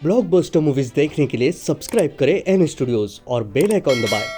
Blockbuster movies देखने के लिए सब्सक्राइब करें एन स्टूडियोज और बेल आइकॉन दबाएं।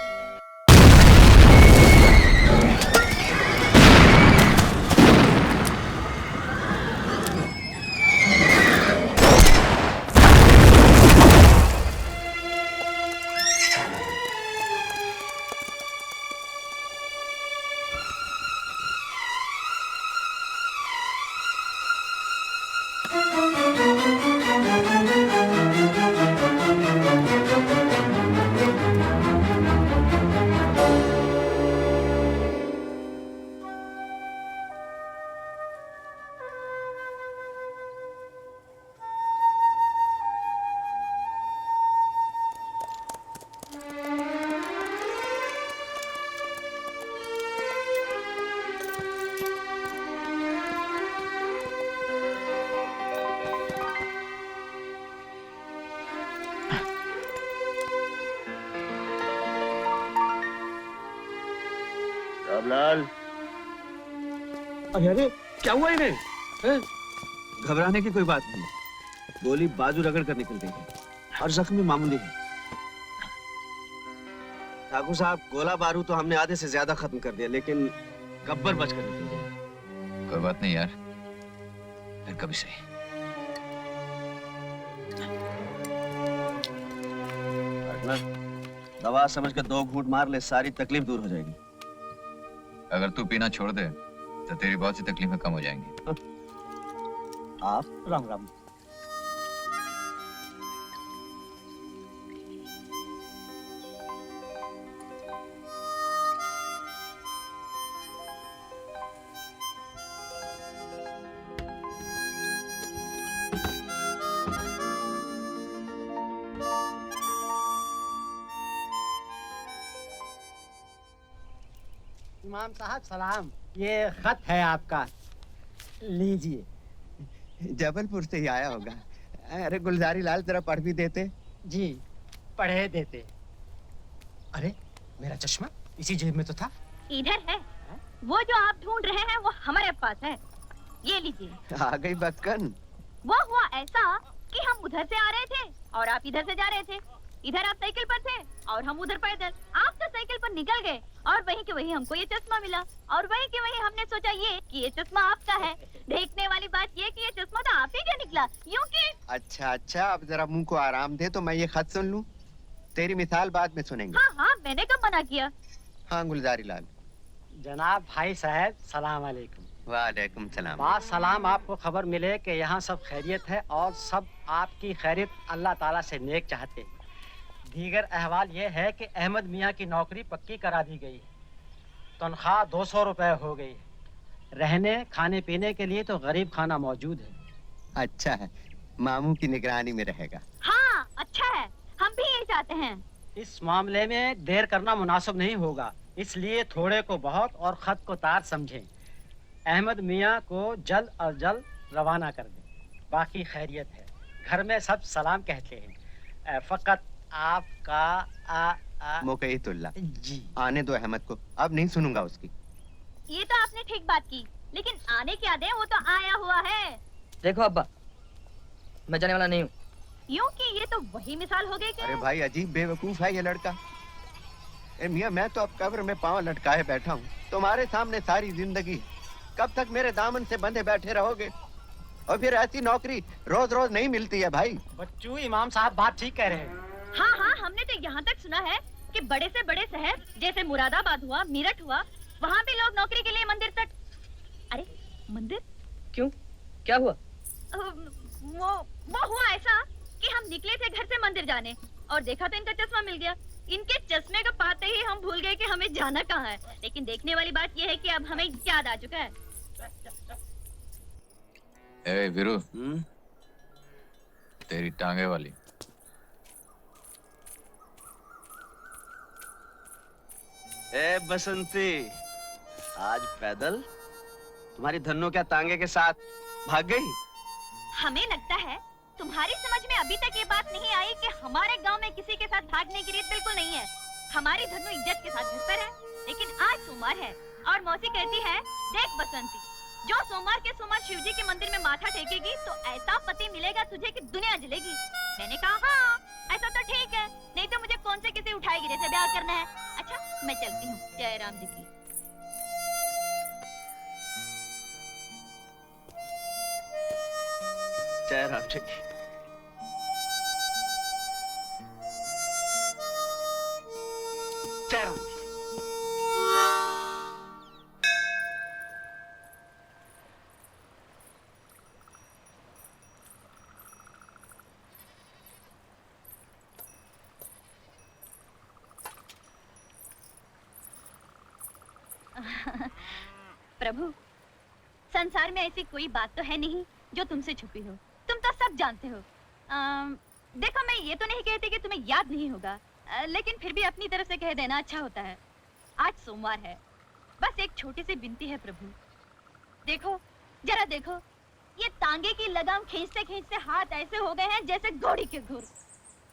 रामलाल, अरे क्या हुआ इन्हें? हैं? घबराने की कोई बात नहीं। गोली बाजू रगड़ कर निकल गई और जख्मी मामूली है। ठाकुर साहब, गोला बारूद तो हमने आधे से ज्यादा खत्म कर दिया, लेकिन गब्बर बचकर निकल गया। कोई बात नहीं यार, फिर कभी सही। दवा समझ कर 2 घूंट मार ले, सारी तकलीफ दूर हो जाएगी। अगर तू पीना छोड़ दे तो तेरी बहुत सी तकलीफें कम हो जाएंगी। आप राम राम। इमाम साहब सलाम, ये खत है आपका, लीजिए। जबलपुर से ही आया होगा। अरे गुलजारी लाल जरा पढ़ भी देते। जी पढ़े देते। अरे मेरा चश्मा इसी जेब में तो था। इधर है। वो जो आप ढूंढ रहे हैं वो हमारे पास है, ये लीजिए। आ गई बक्कन। वो हुआ ऐसा कि हम उधर से आ रहे थे और आप इधर से जा रहे थे। इधर आप साइकिल पर थे और हम उधर पैदल। आप तो साइकिल पर निकल गए और वहीं के वहीं हमको ये चश्मा मिला और वहीं के वहीं हमने सोचा ये कि ये चश्मा आपका है। देखने वाली बात ये कि ये चश्मा तो आप ही का निकला, यूं कि। अच्छा, अब जरा मुंह को आराम दे तो मैं ये खत सुन लूं। तेरी मिसाल बाद में सुनेंगे। हाँ, मैंने कब मना किया। हाँ गुलजारी लाल। जनाब भाई साहब सलाम वालेकुम। वालेकुम सलाम। बात सलाम, आपको खबर मिले कि यहाँ सब खैरियत है और सब आपकी खैरियत अल्लाह ताला से नेक चाहते हैं। दीगर अहवाल ये है कि अहमद मियाँ की नौकरी पक्की करा दी गई, तनख्वाह 200 रुपए हो गई, रहने खाने पीने के लिए तो गरीब खाना मौजूद है। अच्छा है, मामू की निगरानी में रहेगा। हाँ अच्छा है, हम भी यही चाहते हैं। इस मामले में देर करना मुनासिब नहीं होगा, इसलिए थोड़े को बहुत और खत को तार समझें। अहमद मियाँ को जल्द और जल्द रवाना कर दें। बाकी खैरियत है, घर में सब सलाम कहते हैं। फकत आपका मुकईतुल्लाह जी। आने दो अहमद को, अब नहीं सुनूंगा उसकी। ये तो आपने ठीक बात की, लेकिन आने क्या दे, वो तो आया हुआ है। देखो अब्बा, मैं जाने वाला नहीं हूँ। यूं कि ये तो वही मिसाल हो गई कि। अरे भाई अजीब बेवकूफ है ये लड़का। ए मियाँ, मैं तो अब कब्र में पांव लटकाए बैठा हूँ, तुम्हारे सामने सारी जिंदगी। कब तक मेरे दामन से बंधे बैठे रहोगे? और फिर ऐसी नौकरी रोज रोज नहीं मिलती है भाई। बच्चू, इमाम साहब बात ठीक कह रहे हैं। हाँ, हमने तो यहाँ तक सुना है कि बड़े से बड़े शहर जैसे मुरादाबाद हुआ, मेरठ हुआ, वहाँ भी लोग नौकरी के लिए मंदिर तक। अरे मंदिर क्यों, क्या हुआ? वो हुआ ऐसा कि हम निकले थे घर से मंदिर जाने और देखा तो इनका चश्मा मिल गया। इनके चश्मे को पाते ही हम भूल गए कि हमें जाना कहाँ है। लेकिन देखने वाली बात यह है कि अब हमें याद आ चुका है। ए वीरू, तेरी टांगे वाली। ए बसंती, आज पैदल? तुम्हारी धन्नो क्या तांगे के साथ भाग गई? हमें लगता है तुम्हारी समझ में अभी तक ये बात नहीं आई कि हमारे गांव में किसी के साथ भागने की रीत बिल्कुल नहीं है। हमारी धन्नो इज्जत के साथ घर पर है, लेकिन आज सोमवार है और मौसी कहती है, देख बसंती, जो सोमवार के सोमवार शिव जी के मंदिर में माथा टेकेगी तो ऐसा पति मिलेगा तुझे कि दुनिया जलेगी। मैंने कहा हाँ, ऐसा तो ठीक है, नहीं तो मुझे कौन से किसी उठाए गिरे से ब्याह करना है। अच्छा मैं चलती हूँ, जय राम जी की। जय राम जी की। जय राम जी। प्रभु, संसार में ऐसी कोई बात तो है नहीं जो तुमसे छुपी हो, तुम तो सब जानते हो। देखो मैं ये तो नहीं कहती कि तुम्हें याद नहीं होगा, लेकिन फिर भी अपनी तरफ से कह देना अच्छा होता है। आज सोमवार है, बस एक छोटी सी विनती है प्रभु। देखो, जरा देखो, ये तांगे की लगाम खींचते खींचते हाथ ऐसे हो गए हैं जैसे घोड़ी के घुर।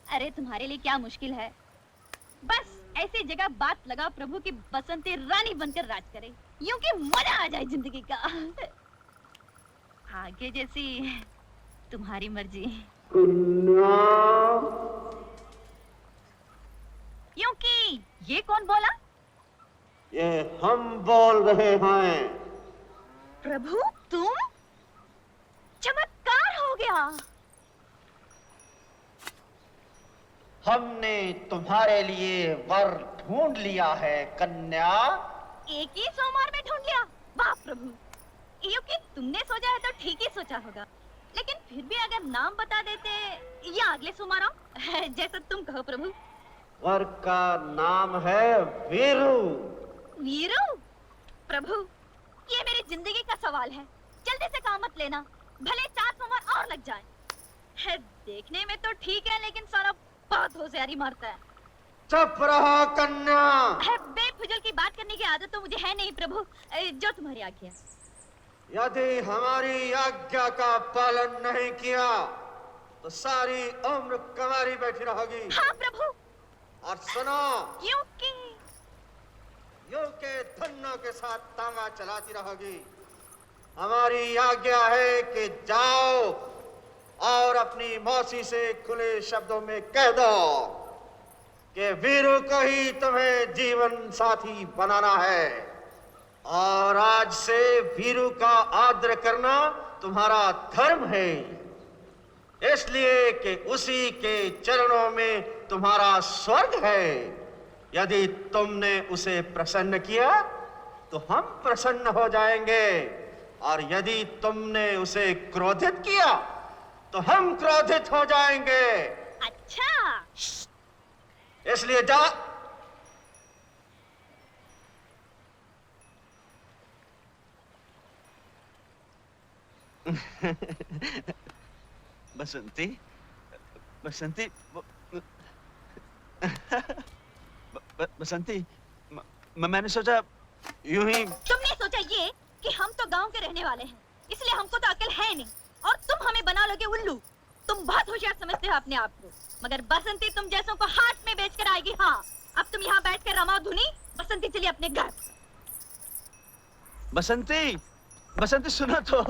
अरे तुम्हारे लिए क्या मुश्किल है, बस ऐसी जगह बात लगाओ प्रभु की बसंती रानी बनकर राज करे, यूं कि मजा आ जाए जिंदगी का। आगे जैसी तुम्हारी मर्जी। यूं कि ये कौन बोला? ये हम बोल रहे हैं। प्रभु तुम? चमत्कार हो गया। हमने तुम्हारे लिए वर ढूंढ लिया है कन्या। एक ही सोमवार में ढूंढ लिया? वाह प्रभु, यूं कि तुमने सोचा है तो ठीक ही सोचा होगा, लेकिन फिर भी अगर नाम बता देते या अगले सोमवार आओ, जैसा तुम कहो प्रभु। वर का नाम है वीरू। वीरू? प्रभु ये मेरी जिंदगी का सवाल है, जल्दी से काम मत लेना, भले 4 सोमवार और लग जाए। है देखने में तो ठीक है, लेकिन सारा बहुत होशियारी मारता है। चुप रहो कन्या। है बेफुजल की बात करने की आदत तो मुझे है नहीं प्रभु, जो तुम्हारी आज्ञा। यदि हमारी आज्ञा का पालन नहीं किया तो सारी उम्र कुंवारी बैठी रहोगी। हाँ प्रभु। और सुनो, क्योंकि यूं के धन्नों के साथ तांगा चलाती रहोगी। हमारी आज्ञा है कि जाओ और अपनी मौसी से खुले शब्दों में कह दो कि वीरू को ही तुम्हें जीवन साथी बनाना है, और आज से वीरू का आदर करना तुम्हारा धर्म है, इसलिए कि उसी के चरणों में तुम्हारा स्वर्ग है। यदि तुमने उसे प्रसन्न किया तो हम प्रसन्न हो जाएंगे, और यदि तुमने उसे क्रोधित किया तो हम क्रोधित हो जाएंगे। अच्छा। इसलिए जा। बसंती, बसंती, बसंती, मैंने सोचा यूं ही। तुमने सोचा ये कि हम तो गांव के रहने वाले हैं, इसलिए हमको तो अकल है नहीं, और तुम हमें बना लोगे उल्लू। तुम बहुत होशियार समझते हो अपने आप को, मगर बसंती तुम जैसों को हाथ में बेचकर आएगी। हाँ, अब तुम यहाँ बैठ कर रमाओ धुनी, बसंती चली अपने घर। बसंती, बसंती सुनो तो।